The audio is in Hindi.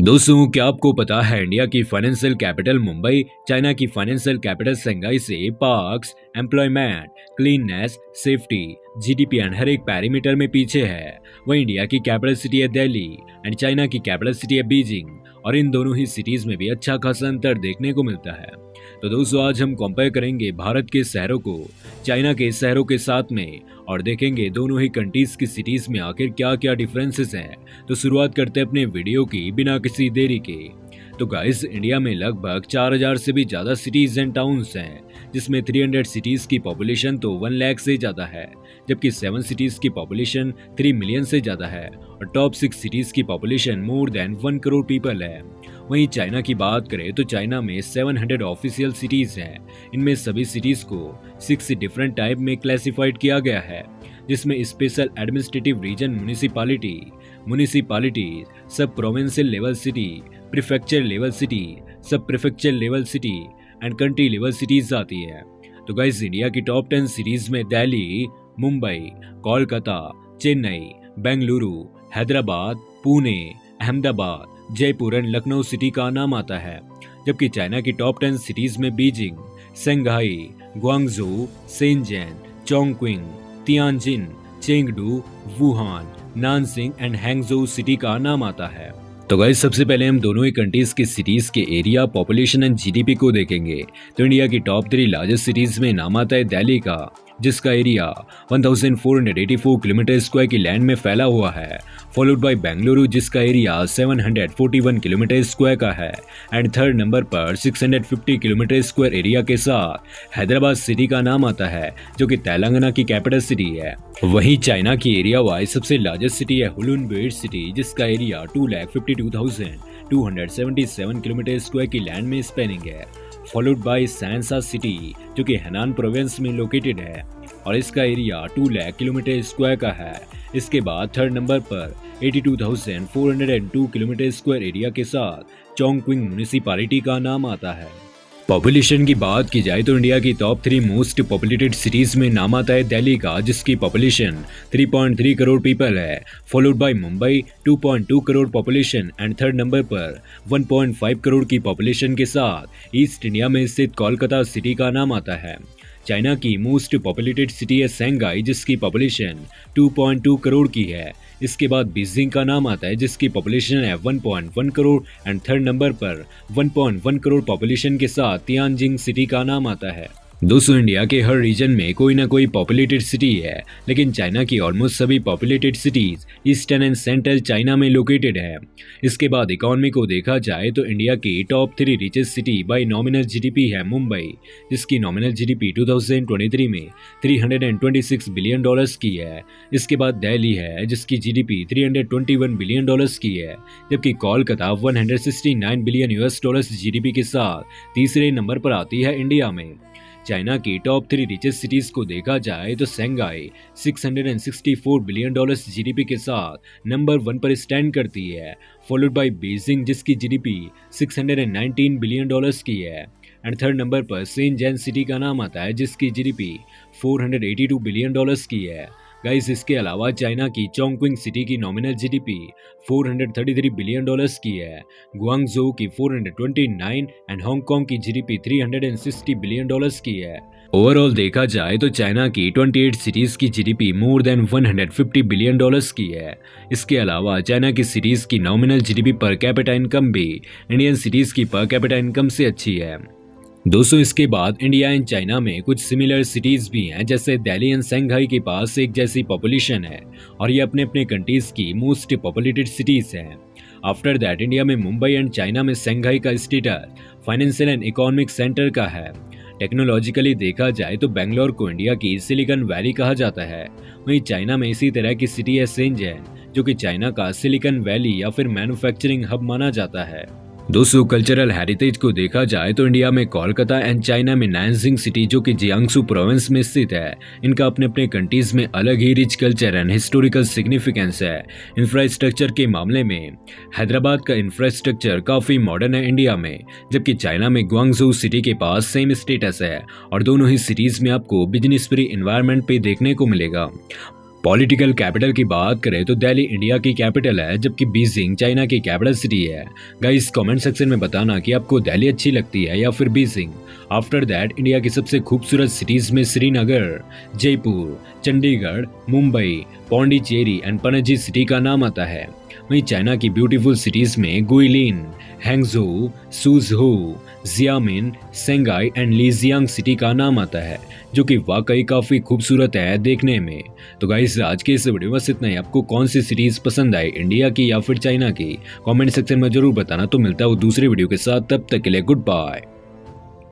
दोस्तों, क्या आपको पता है इंडिया की फाइनेंशियल कैपिटल मुंबई चाइना की फाइनेंशियल कैपिटल शंघाई से parks, employment, cleanness, safety, GDP and हर एक पैरामीटर में पीछे है। वहीं इंडिया की कैपिटल सिटी है दिल्ली एंड चाइना की कैपिटल सिटी है बीजिंग, और इन दोनों ही सिटीज में भी अच्छा खासा अंतर देखने को मिलता है। तो दोस्तों, आज हम कंपेयर करेंगे भारत के शहरों को चाइना के शहरों के साथ में और देखेंगे दोनों ही कंट्रीज की सिटीज में आखिर क्या क्या डिफरेंसेस हैं। तो शुरुआत करते हैं अपने वीडियो की बिना किसी देरी के। तो गाइस, इंडिया में लगभग 4000 से भी ज्यादा सिटीज एंड टाउन्स हैं, जिसमें 300 सिटीज की पॉपुलेशन तो 1 लाख से ज्यादा है, जबकि 7 सिटीज की पॉपुलेशन 3 मिलियन से ज्यादा है और टॉप 6 सिटीज की population more than 1 crore people है। वहीं चाइना की बात करें तो चाइना में 700 ऑफिशियल सिटीज हैं। इनमें सभी सिटीज को 6 डिफरेंट टाइप में क्लासिफाइड किया गया है, जिसमें special administrative region municipality, sub provincial level city, prefecture level city, sub prefecture level city and country level cities आती है। तो गाइस, इंडिया की टॉप 10 सिटीज में दिल्ली, मुंबई, कोलकाता, चेन्नई, बेंगलुरु, हैदराबाद, पुणे, अहमदाबाद, जयपुर एंड लखनऊ सिटी का नाम आता है। जबकि चाइना की टॉप 10 सिटीज में Beijing, Shanghai, Guangzhou, Shenzhen, Chongqing, Tianjin, Chengdu, Wuhan, Nanjing and Hangzhou city का नाम आता है। तो गाइस, सबसे पहले हम दोनों ही कंट्रीज के सिटीज के एरिया, पॉपुलेशन एंड जीडीपी को देखेंगे। तो इंडिया की टॉप 3 लार्जेस्ट सिटीज में नाम आता है दिल्ली का, जिसका एरिया 1484 किलोमीटर स्क्वायर की लैंड में फैला हुआ है, फॉलोड बाय बेंगलुरु जिसका एरिया 741 किलोमीटर स्क्वायर का है एंड थर्ड नंबर पर 650 किलोमीटर स्क्वायर एरिया के साथ हैदराबाद सिटी का नाम आता है, जो कि तेलंगाना की कैपिटल सिटी है। वहीं चाइना की एरिया वाइज सबसे लार्जेस्ट सिटी है हुलुनबुर सिटी, जिसका एरिया 2,52,277 किलोमीटर स्क्वायर की लैंड में स्पेनिंग है, फॉलोड बाय सैनसा सिटी जो कि हेनान प्रोविंस में लोकेटेड है और इसका एरिया 2 लाख किलोमीटर स्क्वायर का है। इसके बाद थर्ड नंबर पर 82,402 किलोमीटर स्क्वायर एरिया के साथ चोंगक्विंग म्युनिसिपैलिटी का नाम आता है। पॉपुलेशन की बात की जाए तो इंडिया की टॉप 3 मोस्ट पॉपुलेटेड सिटीज में नाम आता है दिल्ली का, जिसकी पॉपुलेशन 3.3 करोड़ पीपल है, followed by Mumbai 2.2 crore population and third number पर 1.5 करोड़ की पॉपुलेशन के साथ ईस्ट इंडिया में स्थित कोलकाता सिटी का नाम आता है। चाइना की मोस्ट पॉपुलेटेड सिटी है शंघाई, जिसकी पॉपुलेशन 2.2 करोड़ की है। इसके बाद बीजिंग का नाम आता है, जिसकी पॉपुलेशन है 1.1 करोड़ एंड थर्ड नंबर पर 1.1 करोड़ पॉपुलेशन के साथ तियानजिंग सिटी का नाम आता है। दोस्तों, इंडिया के हर रीजन में कोई ना कोई पॉपुलेटेड सिटी है, लेकिन चाइना की ऑलमोस्ट सभी populated cities eastern and central China में लोकेटेड है। इसके बाद इकोनॉमी को देखा जाए तो इंडिया की top 3 richest city bye nominal GDP है मुंबई, जिसकी नॉमिनल जीडीपी 2023 में $326 बिलियन की है। इसके बाद दिल्ली है, जिसकी जीडीपी $321 बिलियन की है, जबकि कोलकाता $169 बिलियन जीडीपी के साथ तीसरे नंबर पर आती है इंडिया में। चाइना की टॉप 3 रिचेस्ट सिटीज को देखा जाए तो शंघाई 664 बिलियन जीडीपी के साथ नंबर 1 पर स्टैंड करती है, फॉलोड बाय बीजिंग जिसकी जीडीपी 619 बिलियन की है एंड थर्ड नंबर पर शेंजन सिटी का नाम आता है, जिसकी जीडीपी 482 बिलियन की है। गाइस, इसके अलावा चाइना की चोंगक्विंग सिटी की नॉमिनल जीडीपी 433 बिलियन की है, गुआंगझोउ की 429 एंड हांगकांग की जीडीपी 360 बिलियन की है। ओवरऑल देखा जाए तो चाइना की 28 सिटीज की जीडीपी मोर देन 150 बिलियन की है। इसके अलावा चाइना की सिटीज की nominal GDP per capita income भी इंडियन सिटीज की पर कैपिटा इनकम से अच्छी है। दोस्तों, इसके बाद इंडिया एंड चाइना में कुछ सिमिलर सिटीज भी हैं, जैसे दिल्ली एंड शंघाई के पास एक जैसी पॉपुलेशन है और ये अपने अपने कंट्रीज की मोस्ट पॉपुलेटेड सिटीज हैं। आफ्टर दैट इंडिया में मुंबई एंड चाइना में शंघाई का status financial and economic centre का है। टेक्नोलॉजिकली देखा जाए तो बेंगलोर को इंडिया की सिलिकॉन वैली कहा जाता है। वहीं चाइना में इसी तरह की सिटी है शेंजन, जो कि चाइना का सिलिकॉन वैली या फिर मैन्युफैक्चरिंग हब माना जाता है। दोस्तों, कल्चरल हेरिटेज को देखा जाए तो इंडिया में कोलकाता एंड चाइना में नानसिंग सिटी जो कि जियांगसू प्रोविंस में स्थित है, इनका अपने अपने कंट्रीज में अलग ही rich culture and historical significance है। इंफ्रास्ट्रक्चर के मामले में हैदराबाद का इंफ्रास्ट्रक्चर काफी मॉडर्न है इंडिया में, जबकि चाइना में ग्वांगझोउ सिटी के पास सेम स्टेटस है और दोनों ही सिटीज में आपको बिजनेस फ्री एनवायरनमेंट पे देखने को मिलेगा। पॉलिटिकल कैपिटल की बात करें तो दिल्ली इंडिया की कैपिटल है, जबकि बीजिंग चाइना की कैपिटल सिटी है। गाइस कमेंट सेक्शन में बताना कि आपको दिल्ली अच्छी लगती है या फिर बीजिंग। आफ्टर दैट इंडिया की सबसे खूबसूरत सिटीज में श्रीनगर, जयपुर, चंडीगढ़, मुंबई, पौंडीचेरी एंड पणजी सिटी का नाम आता है। वहीं चाइना की ब्यूटीफुल सिटीज में गुइलिन, हैंगझू, सुझू, जियामिन, शेंघाई एंड लीजियांग सिटी का नाम आता है, जो कि वाकई काफी खूबसूरत है देखने में। तो गाइस आज के इस वीडियो में बस इतना ही। आपको कौन सी सीरीज पसंद आई, इंडिया की या फिर चाइना की? कमेंट सेक्शन में जरूर बताना। तो मिलता है वो दूसरे वीडियो के साथ, तब तक के लिए गुड बाय।